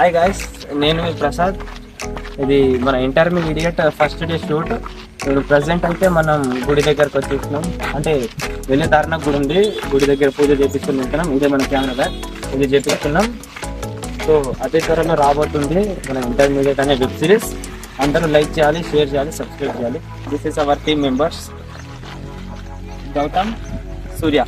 Hi guys, నేను మీ ప్రసాద్. ఇది మన ఇంటర్మీడియట్ ఫస్ట్ డే షూట్. ఇప్పుడు ప్రజెంట్ అయితే మనం గుడి దగ్గరకు వచ్చేసినాం. అంటే వెళ్ళే దారిన గుడి ఉంది, గుడి దగ్గర పూజ చేపిస్తున్నాం. ఇదే మన కెమెరా బ్యాగ్, ఇది చేపిస్తున్నాం. సో అదే త్వరలో రాబోతుంది మన ఇంటర్మీడియట్ అనే వెబ్ సిరీస్. అందరూ లైక్ చేయాలి, షేర్ చేయాలి, సబ్స్క్రైబ్ చేయాలి. This is our team members, Gautam, Surya.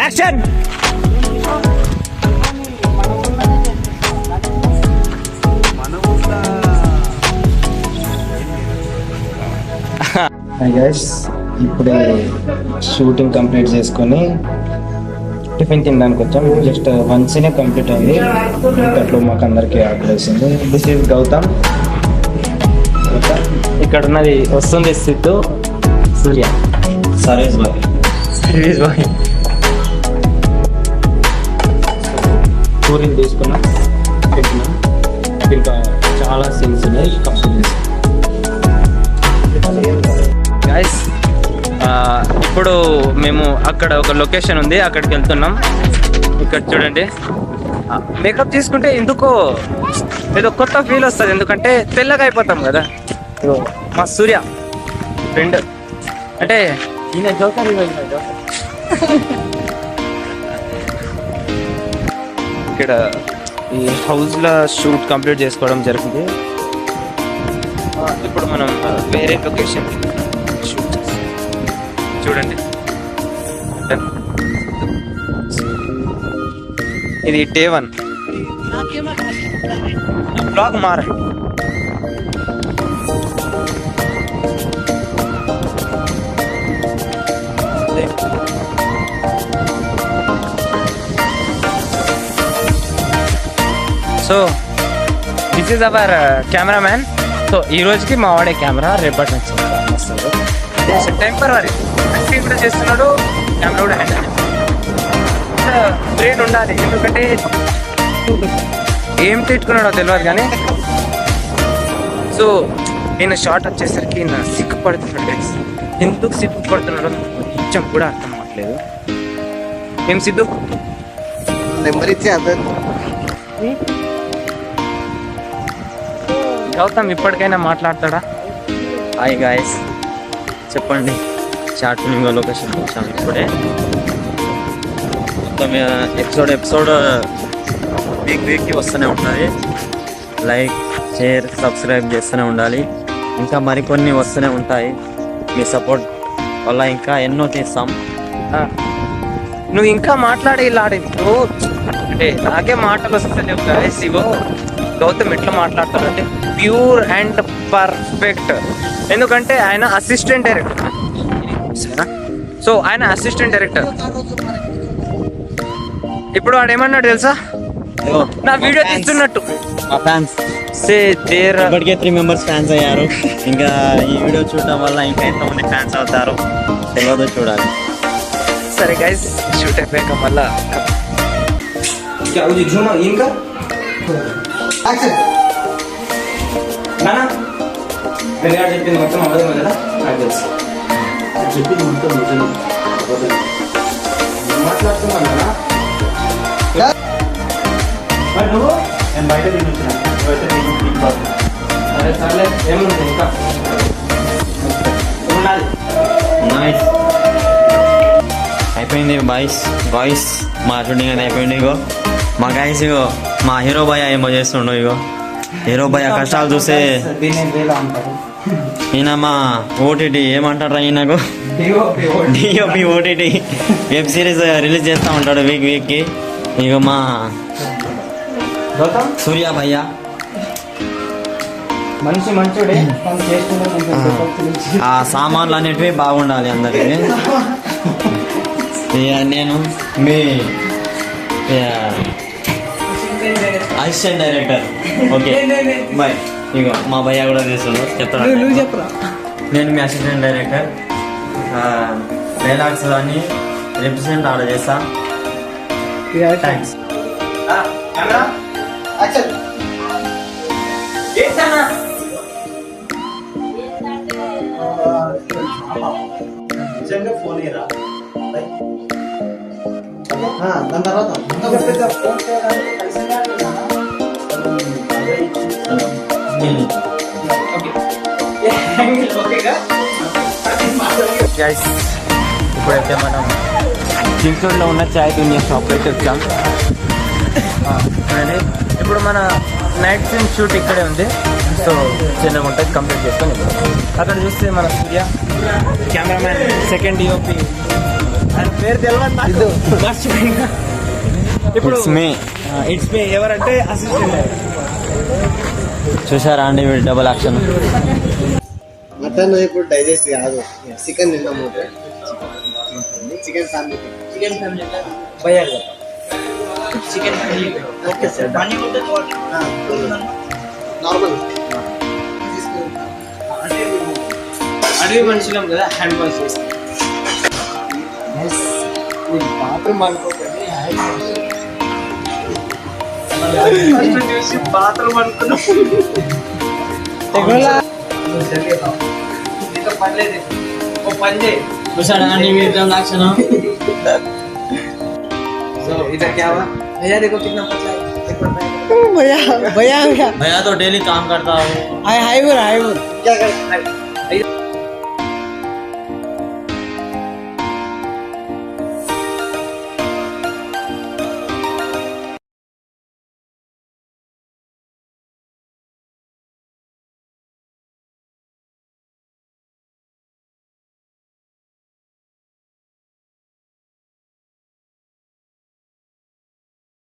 Action! Hi guys, ఇప్పుడే షూటింగ్ కంప్లీట్ చేసుకొని టిఫిన్ తినడానికి వచ్చాం. జస్ట్ 1 సీనే కంప్లీట్ అయింది. ఇంతట్లో మాకు అందరికీ ఆర్డర్ వేసింది. This is Gautam. ఇక్కడ ఉన్నది వస్తుంది సిద్ధు, సూర్య, సరేష్ బాయ్. పూరీలు తీసుకున్నాం, పెట్టినాం. ఇంకా చాలా సీన్స్ ఉన్నాయి, కంప్లీట్ గైస్. ఇప్పుడు మేము అక్కడ ఒక లొకేషన్ ఉంది, అక్కడికి వెళ్తున్నాం. ఇక్కడ చూడండి, మేకప్ తీసుకుంటే ఎందుకో ఏదో కొత్త ఫీల్ వస్తుంది. ఎందుకంటే తెల్లగా అయిపోతాం కదా. మా సూర్య ఫ్రెండ్, అంటే ఈయన జోకర్, ఇక్కడ ఈ హౌస్లో షూట్ కంప్లీట్ చేసుకోవడం జరిగింది. ఇప్పుడు మనం వేరే లొకేషన్ షూట్ చేస్తాం. చూడండి, ఇది డే 1 బ్లాగ్ మారే. So this is our cameraman. So ఈ రోజుకి మా వాడే కెమెరా, రేపటి నుంచి వస్తుంది. టెంపరరీ యాక్టింగ్ కూడా చేస్తున్నాడు, కెమెరా కూడా హ్యాండిల్. బ్రెయిన్ ఉండాలి, ఎందుకంటే ఏం తిట్టుకున్నాడో తెలియదు కానీ. సో నేను షార్ట్ వచ్చేసరికి నా సిగ్గుపడుతున్నాడు. ఎందుకు సిగ్గుపడుతున్నాడో కొంచెం కూడా అర్థం అవ్వట్లేదు. ఏం సిద్ధు నెంబర్ ఇచ్చే అర్థం. గౌతమ్ ఇప్పటికైనా మాట్లాడతాడా? హాయ్ గాయస్, చెప్పండి. షార్ట్ ఫిల్మ్ లొకేషన్ వచ్చాము ఇప్పుడే. మొత్తం ఎపిసోడ్ వీక్కి వస్తూనే ఉంటుంది. లైక్, షేర్, సబ్స్క్రైబ్ చేస్తూనే ఉండాలి. ఇంకా మరికొన్ని వస్తూనే ఉంటాయి. మీ సపోర్ట్ వల్ల ఇంకా ఎన్నో తీస్తాం. నువ్వు ఇంకా మాట్లాడే ఇలాడింది అంటే నాకే మాటలు వస్తలేవు గాయస్. ఇగో గౌతమ్ ఎట్లా మాట్లాడతాడు అంటే ప్యూర్ అండ్ పర్ఫెక్ట్. ఎందుకంటే ఆయన అసిస్టెంట్ డైరెక్టర్. సో ఆయన అసిస్టెంట్ డైరెక్టర్. ఇప్పుడు వాడు ఏమన్నాడు తెలుసా, నా వీడియో తీస్తున్నట్టు. మా ఫ్యాన్స్ ఇప్పటికే 3 మెంబర్స్ ఫ్యాన్స్ అయ్యారు. ఇంకా ఈ వీడియో చూడటం వల్ల ఇంకా ఎంతమంది ఫ్యాన్స్ అవుతారు తెలియదు, చూడాలి. సరే గైస్, షూట్ అయిపోయాక మళ్ళా ఇంకా చెప్పింది మొత్తం అవ్వదు కదా. నాకు తెలుసు చెప్పింది మొత్తం నిజం మాట్లాడుతున్నాను కదా. నువ్వు నేను బయట అదే సర్లే, ఏముంది ఇంకా ఉండాలి. అయిపోయింది బాయ్స్ మా షూటింగ్ అనేది అయిపోయింది. ఇగో మా గాయస్, ఇగో మా హీరో భయ్య ఏమో చేస్తుండో. ఇగో హీరో భయ్య కష్టాలు చూస్తే ఈయన మా ఓటీటీ ఏమంటారా, ఈయనకు DOP OTT web series release చేస్తూ ఉంటాడు వీక్కి. ఇక మా సూర్య భయ్య మనిషి మంచోడే, ఆ సామాన్లు అనేటివి బాగుండాలి అందరికి. నేను మీ అసిస్టెంట్ డైరెక్టర్. Okay boy. ఇక మా భయ్య కూడా చేస్తుండ్రు, చెప్తాను. చెప్పరా. నేను మీ అసిస్టెంట్ డైరెక్టర్. డైలాగ్స్ కానీ రిప్రజెంట్ ఆర్డర్ చేస్తా. థ్యాంక్స్. ఫోన్ ఇరా దాని తర్వాత గైస్ ఇప్పుడైతే మనం చింతూరులో ఉన్న చాయ్ దునియా షాప్ అయితే వచ్చాం. చూడండి, ఇప్పుడు మన నైట్ సీన్ షూట్ ఇక్కడే ఉంది. సో చిన్నగా ఉంటుంది, కంప్లీట్ చేసుకొని అక్కడ చూస్తే మన సూర్య కెమెరామ్యాన్, సెకండ్ డిఓపి, ఆయన పేరు తెలియదు మర్చిపోయినా. ఇప్పుడు ఇట్స్ మీ ఎవరంటే అసిస్టెంట్. చూసారా అండి డబుల్ యాక్షన్. మటన్ ఇప్పుడు డైజెస్ట్ కాదు, చికెన్ తిన్నాము. చికెన్ ఫ్యామిలీ భయ్యా చికెన్ నార్మల్ అడవి మనుషులం కదా, హ్యాండ్ వాష్ చేస్తాం. బాత్రూమ్ అనుకోకండి, చూసి బాత్రూమ్ అనుకున్నాం. పనిలేదు, ఓ పని చేయి. చూసాడా అండి మీరు యాక్షన్. So इधर क्या हुआ भैया, देखो कितना पतला है. भैया भैया भैया तो डेली काम करता हूँ. हाय हाय बोल क्या कर